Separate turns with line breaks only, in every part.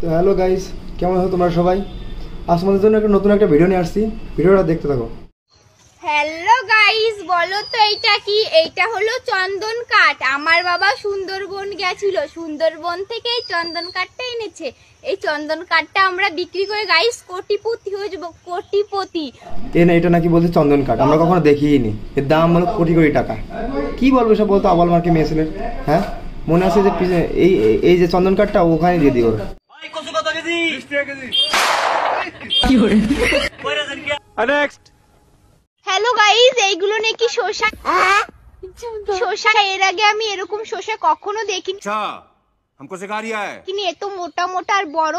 তো hello guys, কেমন আছো তোমরা সবাই? আজ তোমাদের জন্য একটা নতুন একটা ভিডিও নিয়ে আসছি, ভিডিওটা দেখতে থাকো।
হ্যালো গাইস, বলো তো এইটা কি? এইটা হলো চন্দন কাঠ। আমার বাবা সুন্দরবন গেছিল, সুন্দরবন থেকে এই চন্দন কাঠটা এনেছে। এই চন্দন কাঠটা আমরা বিক্রি করে গাইস কোটিপতি হয়ে যাবো, কোটিপতি।
এটা নাকি বলছে চন্দন কাঠ, আমরা কখনো দেখিনি। এর দাম হলো কোটি কোটি টাকা। কি বলবো সব বলতো আবাল মার্কে মেয়ে ছিলেন। হ্যাঁ, মনে আছে যে এই এই যে চন্দন কাঠটা ওখানে দিয়ে দিও।
হ্যালো গাইস, এইগুলো নাকি শসা। শসা এর আগে আমি এরকম শসা কখনো দেখিনি।
हमको सिखा रिया है
কিন্তু এত মোটা মোটা আর বড়।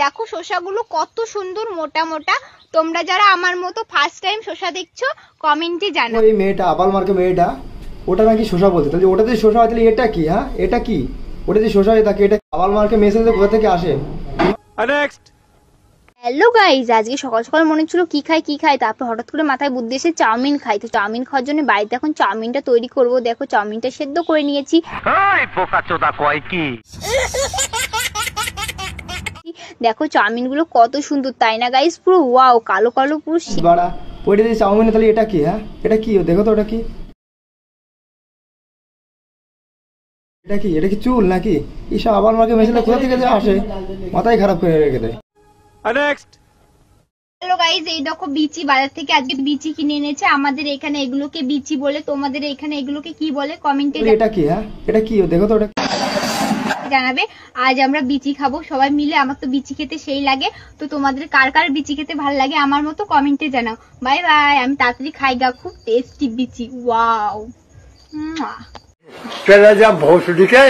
দেখো শসাগুলো কত সুন্দর মোটা মোটা। তোমরা যারা আমার মতো ফার্স্ট টাইম শসা দেখছো কমেন্টে জানাও।
এই মেয়েটা আবাল মার্কে মেয়েটা, ওটা নাকি শসা বলছে। তাহলে ওটা যে শসা হয় তাহলে এটা কি? হ্যাঁ, এটা কি? ওটা যে শসা হয় তাকে এটা আবাল মার্কে মেয়ে ছেলে কোথা থেকে আসে?
नेक्स्ट
হ্যালো গাইজ, আজকে সকাল সকাল মনে ছিল কি খাই, তারপর হঠাৎ করে মাথায় বুদ্ধি এসে চাউমিন খাই। তো চাউমিন খাওয়ার জন্য বাড়িতে এখন চাউমিনটা তৈরি করব। দেখো চাউমিনটা সেদ্ধ করে নিয়েছি। দেখো চাউমিন গুলো কত সুন্দর, তাই না গাইজ? পুরো ওয়াও, কালো কালো পুরো।
বাড়া, ওইটা যে চাউমিন, তাহলে এটা কি? হ্যাঁ, এটা কি? দেখো তো ওটা কি? এটা কি? এটা কি চুল নাকি? এইসব আবাল মার্কে মেয়ে ছেলে কোথা থেকে যে আসে, মাথায় খারাপ করে রেখে দেয়।
नेक्स्ट
হ্যালো গাইজ, এই দেখো বিচি বাজার থেকে আজকে বিচি কিনে এনেছে। আমাদের এখানে এগুলোকে বিচি বলে, তোমাদের এখানে এগুলোকে কি বলে কমেন্টে
এটা কি? হ্যাঁ, এটা কি? দেখো তো ওটা
জানাবে। আজ আমরা বিচি খাবো সবাই মিলে। আমার তো বিচি খেতে সেই লাগে। তো তোমাদের কার কার বিচি খেতে ভালো লাগে আমার মতো কমেন্টে জানাও। বাই বাই, আমি তাড়াতাড়ি খাই গা। খুব টেস্টি বিচি, ওয়াও।
चला जा भोसड़ी के